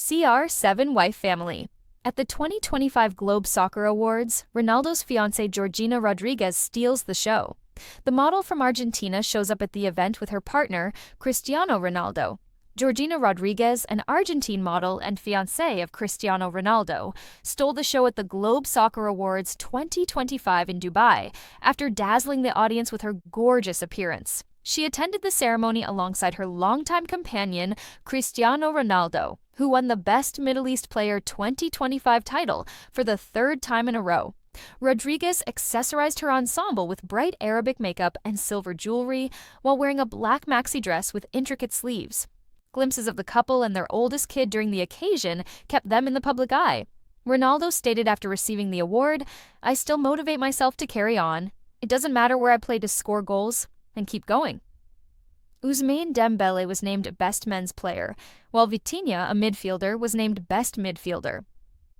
CR7 wife family. At the 2025 Globe Soccer Awards, Ronaldo's fiance Georgina Rodriguez steals the show. The model from Argentina shows up at the event with her partner, Cristiano Ronaldo. Georgina Rodriguez, an Argentine model and fiancée of Cristiano Ronaldo, stole the show at the Globe Soccer Awards 2025 in Dubai after dazzling the audience with her gorgeous appearance. She attended the ceremony alongside her longtime companion, Cristiano Ronaldo, who won the Best Middle East Player 2025 title for the third time in a row. Rodriguez accessorized her ensemble with bright Arabic makeup and silver jewelry while wearing a black maxi dress with intricate sleeves. Glimpses of the couple and their oldest kid during the occasion kept them in the public eye. Ronaldo stated after receiving the award, "I still motivate myself to carry on. It doesn't matter where I play to score goals, and keep going." Ousmane Dembele was named Best Men's Player, while Vitinha, a midfielder, was named Best Midfielder.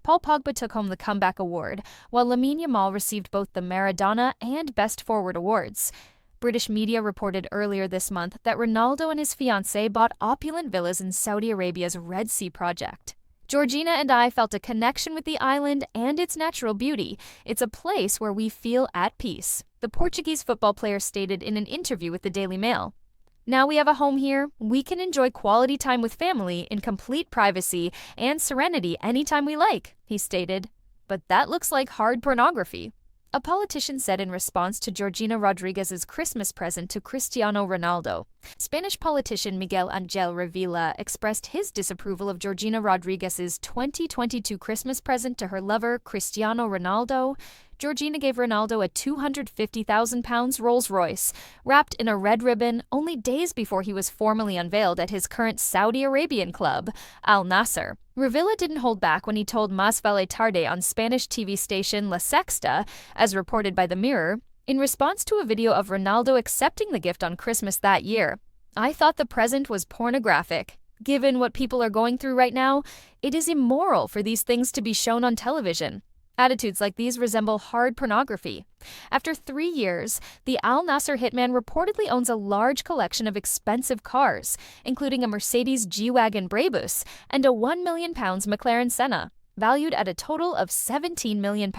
Paul Pogba took home the Comeback Award, while Lamine Yamal received both the Maradona and Best Forward awards. British media reported earlier this month that Ronaldo and his fiancée bought opulent villas in Saudi Arabia's Red Sea project. "Georgina and I felt a connection with the island and its natural beauty. It's a place where we feel at peace," the Portuguese football player stated in an interview with the Daily Mail. "Now we have a home here, we can enjoy quality time with family in complete privacy and serenity anytime we like," he stated. But that looks like hard pornography. A politician said in response to Georgina Rodriguez's Christmas present to Cristiano Ronaldo. Spanish politician Miguel Angel Revilla expressed his disapproval of Georgina Rodriguez's 2022 Christmas present to her lover, Cristiano Ronaldo. Georgina gave Ronaldo a £250,000 Rolls-Royce, wrapped in a red ribbon, only days before he was formally unveiled at his current Saudi Arabian club, Al Nassr. Revilla didn't hold back when he told Más Vale Tarde on Spanish TV station La Sexta, as reported by The Mirror, in response to a video of Ronaldo accepting the gift on Christmas that year. "I thought the present was pornographic. Given what people are going through right now, it is immoral for these things to be shown on television. Attitudes like these resemble hard pornography." After 3 years, the Al Nassr hitman reportedly owns a large collection of expensive cars, including a Mercedes G-Wagon Brabus and a £1 million McLaren Senna, valued at a total of £17 million,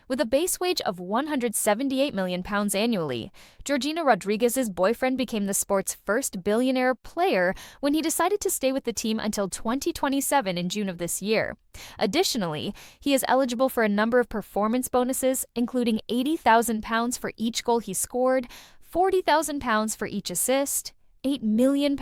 with a base wage of £178 million annually. Georgina Rodriguez's boyfriend became the sport's first billionaire player when he decided to stay with the team until 2027 in June of this year. Additionally, he is eligible for a number of performance bonuses, including £80,000 for each goal he scored, £40,000 for each assist, £8 million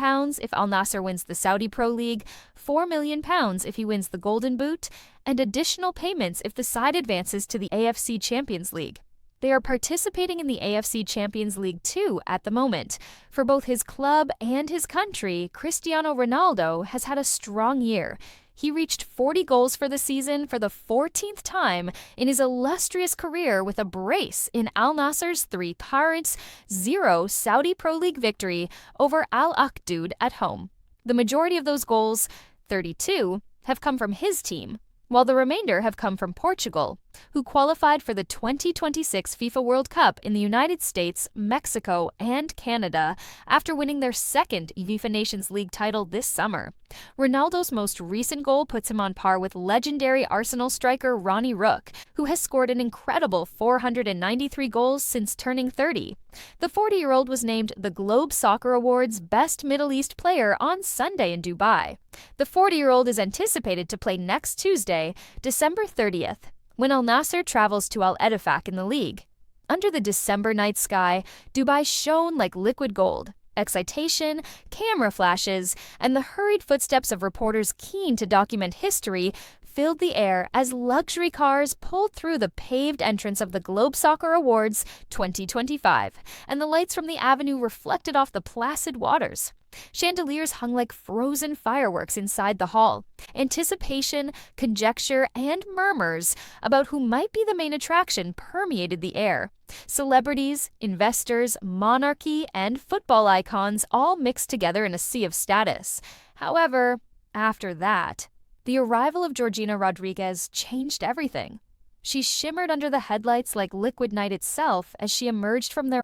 if Al Nassr wins the Saudi Pro League, £4 million if he wins the Golden Boot, and additional payments if the side advances to the AFC Champions League. They are participating in the AFC Champions League too at the moment. For both his club and his country, Cristiano Ronaldo has had a strong year. He reached 40 goals for the season for the 14th time in his illustrious career with a brace in Al Nassr's 3-0 Saudi Pro League victory over Al Akdoud at home. The majority of those goals, 32, have come from his team, while the remainder have come from Portugal, who qualified for the 2026 FIFA World Cup in the United States, Mexico, and Canada after winning their second FIFA Nations League title this summer. Ronaldo's most recent goal puts him on par with legendary Arsenal striker Ronnie Rook, who has scored an incredible 493 goals since turning 30. The 40-year-old was named the Globe Soccer Awards Best Middle East Player on Sunday in Dubai. The 40-year-old is anticipated to play next Tuesday, December 30th, when Al Nassr travels to Al Ettifaq in the league. Under the December night sky, Dubai shone like liquid gold. Excitation, camera flashes, and the hurried footsteps of reporters keen to document history filled the air as luxury cars pulled through the paved entrance of the Globe Soccer Awards 2025, and the lights from the avenue reflected off the placid waters. Chandeliers hung like frozen fireworks inside the hall. Anticipation, conjecture, and murmurs about who might be the main attraction permeated the air. Celebrities, investors, monarchy, and football icons all mixed together in a sea of status. However, after that, the arrival of Georgina Rodriguez changed everything. She shimmered under the headlights like liquid night itself as she emerged from their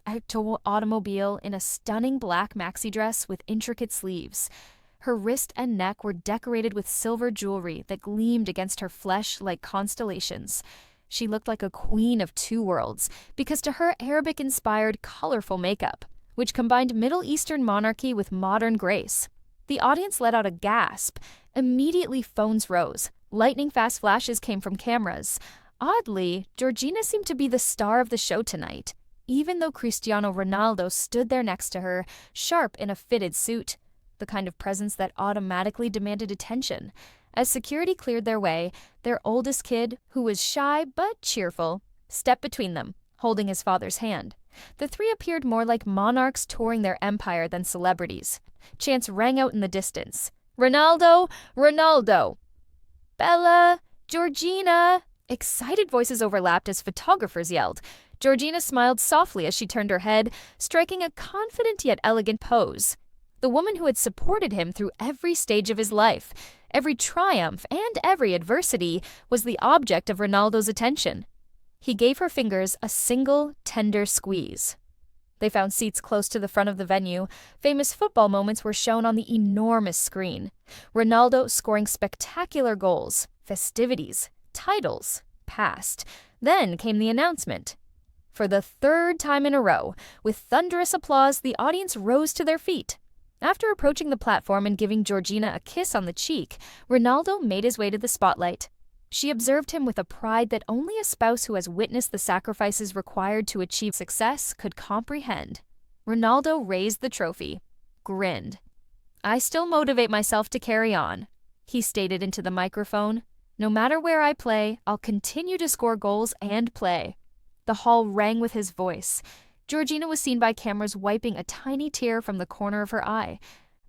automobile in a stunning black maxi dress with intricate sleeves. Her wrist and neck were decorated with silver jewelry that gleamed against her flesh like constellations. She looked like a queen of two worlds, because to her Arabic-inspired, colorful makeup, which combined Middle Eastern monarchy with modern grace. The audience let out a gasp. Immediately, phones rose. Lightning-fast flashes came from cameras. Oddly, Georgina seemed to be the star of the show tonight, even though Cristiano Ronaldo stood there next to her, sharp in a fitted suit, the kind of presence that automatically demanded attention. As security cleared their way, their oldest kid, who was shy but cheerful, stepped between them, holding his father's hand. The three appeared more like monarchs touring their empire than celebrities. Chants rang out in the distance. "Ronaldo! Ronaldo!" "Bella! Georgina!" Excited voices overlapped as photographers yelled. Georgina smiled softly as she turned her head, striking a confident yet elegant pose. The woman who had supported him through every stage of his life, every triumph and every adversity, was the object of Ronaldo's attention. He gave her fingers a single, tender squeeze. They found seats close to the front of the venue. Famous football moments were shown on the enormous screen. Ronaldo scoring spectacular goals, festivities, titles, passed. Then came the announcement. For the third time in a row, with thunderous applause, the audience rose to their feet. After approaching the platform and giving Georgina a kiss on the cheek, Ronaldo made his way to the spotlight. She observed him with a pride that only a spouse who has witnessed the sacrifices required to achieve success could comprehend. Ronaldo raised the trophy, grinned. "I still motivate myself to carry on," he stated into the microphone. "No matter where I play, I'll continue to score goals and play." The hall rang with his voice. Georgina was seen by cameras wiping a tiny tear from the corner of her eye.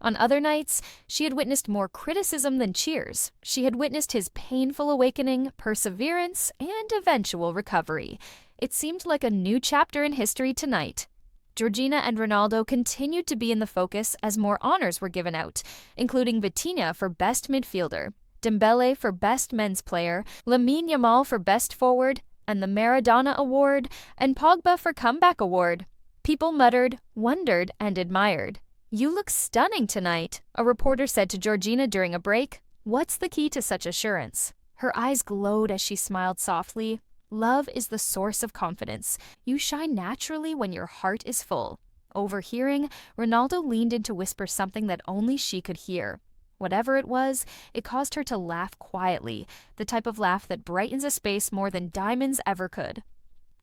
On other nights, she had witnessed more criticism than cheers. She had witnessed his painful awakening, perseverance, and eventual recovery. It seemed like a new chapter in history tonight. Georgina and Ronaldo continued to be in the focus as more honors were given out, including Vitinha for Best Midfielder, Dembele for Best Men's Player, Lamine Yamal for Best Forward, and the Maradona Award, and Pogba for Comeback Award. People muttered, wondered, and admired. "You look stunning tonight," a reporter said to Georgina during a break. "What's the key to such assurance?" Her eyes glowed as she smiled softly. "Love is the source of confidence. You shine naturally when your heart is full." Overhearing, Ronaldo leaned in to whisper something that only she could hear. Whatever it was, it caused her to laugh quietly, the type of laugh that brightens a space more than diamonds ever could.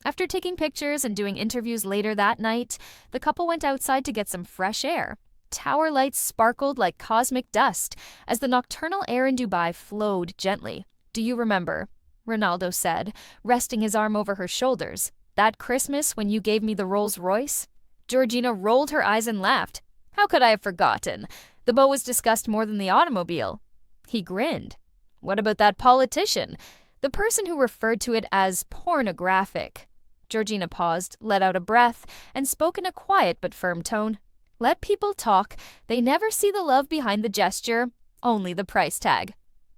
After taking pictures and doing interviews later that night, the couple went outside to get some fresh air. Tower lights sparkled like cosmic dust as the nocturnal air in Dubai flowed gently. "Do you remember?" Ronaldo said, resting his arm over her shoulders. "That Christmas when you gave me the Rolls Royce?" Georgina rolled her eyes and laughed. "How could I have forgotten? The boat was discussed more than the automobile." He grinned. "What about that politician? The person who referred to it as pornographic." Georgina paused, let out a breath, and spoke in a quiet but firm tone. "Let people talk. They never see the love behind the gesture, only the price tag."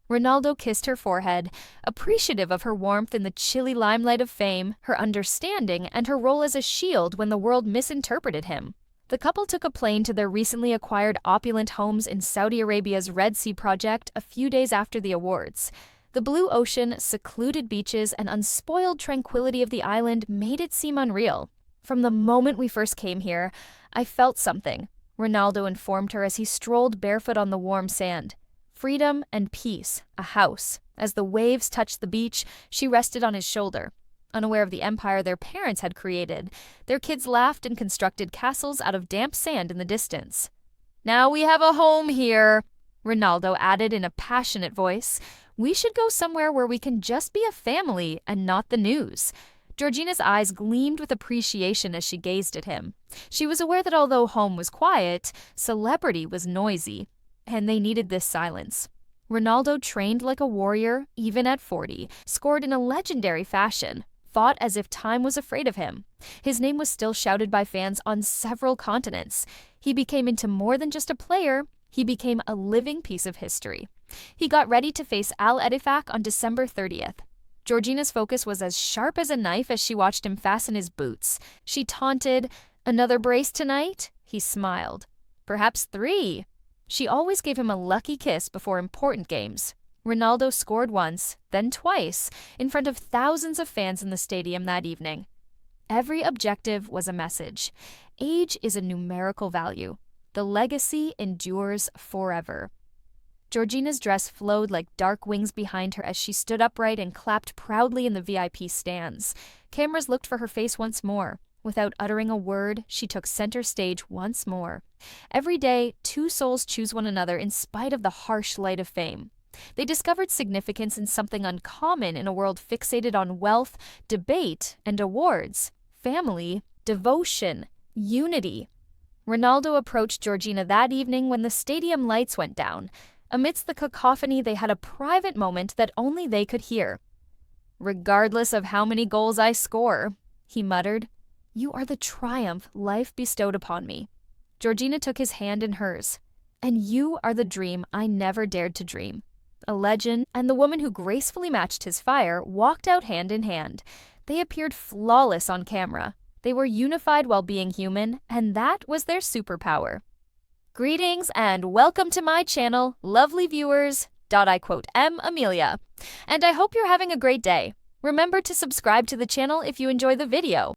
Ronaldo kissed her forehead, appreciative of her warmth in the chilly limelight of fame, her understanding, and her role as a shield when the world misinterpreted him. The couple took a plane to their recently acquired opulent homes in Saudi Arabia's Red Sea project a few days after the awards. The blue ocean, secluded beaches, and unspoiled tranquility of the island made it seem unreal. "From the moment we first came here, I felt something," Ronaldo informed her as he strolled barefoot on the warm sand. "Freedom and peace, a house." As the waves touched the beach, she rested on his shoulder. Unaware of the empire their parents had created, their kids laughed and constructed castles out of damp sand in the distance. "Now we have a home here," Ronaldo added in a passionate voice. "We should go somewhere where we can just be a family and not the news." Georgina's eyes gleamed with appreciation as she gazed at him. She was aware that although home was quiet, celebrity was noisy, and they needed this silence. Ronaldo trained like a warrior, even at 40, scored in a legendary fashion, fought as if time was afraid of him. His name was still shouted by fans on several continents. He became into more than just a player. He became a living piece of history. He got ready to face Al Ettifaq on December 30th. Georgina's focus was as sharp as a knife as she watched him fasten his boots. She taunted, "Another brace tonight?" He smiled. "Perhaps 3. She always gave him a lucky kiss before important games. Ronaldo scored once, then twice, in front of thousands of fans in the stadium that evening. Every objective was a message. Age is a numerical value. The legacy endures forever. Georgina's dress flowed like dark wings behind her as she stood upright and clapped proudly in the VIP stands. Cameras looked for her face once more. Without uttering a word, she took center stage once more. Every day, two souls choose one another in spite of the harsh light of fame. They discovered significance in something uncommon in a world fixated on wealth, debate, and awards: family, devotion, unity. Ronaldo approached Georgina that evening when the stadium lights went down. Amidst the cacophony, they had a private moment that only they could hear. "Regardless of how many goals I score," he muttered, "you are the triumph life bestowed upon me." Georgina took his hand in hers. "And you are the dream I never dared to dream." A legend and the woman who gracefully matched his fire walked out hand in hand. They appeared flawless on camera. They were unified while being human, and that was their superpower. Greetings and welcome to my channel, lovely viewers. I quote M. Amelia. And I hope you're having a great day. Remember to subscribe to the channel if you enjoy the video.